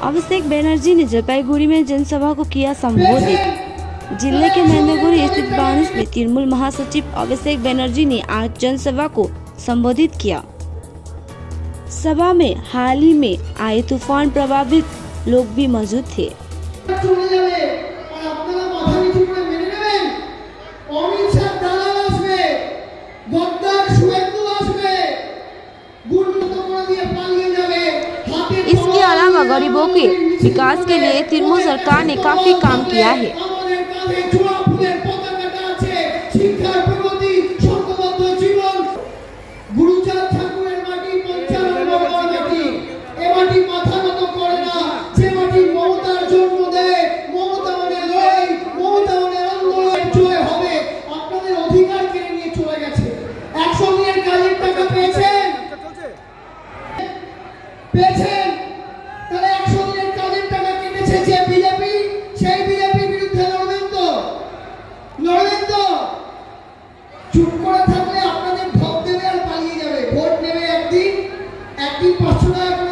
अभिषेक बनर्जी ने जलपाईगुड़ी में जनसभा को किया संबोधित। जिले के मैंदगुड़ी स्थित बानुस में तृणमूल महासचिव अभिषेक बनर्जी ने आज जनसभा को संबोधित किया। सभा में हाल ही में आए तूफान प्रभावित लोग भी मौजूद थे। इसके अलावा गरीबों के विकास के लिए तृणमूल सरकार ने काफी काम किया है। চুপ করে থাকলে আপনাদের ভোট দেবে আর পালিয়ে যাবে। ভোট নেবে একদিন 500 টাকা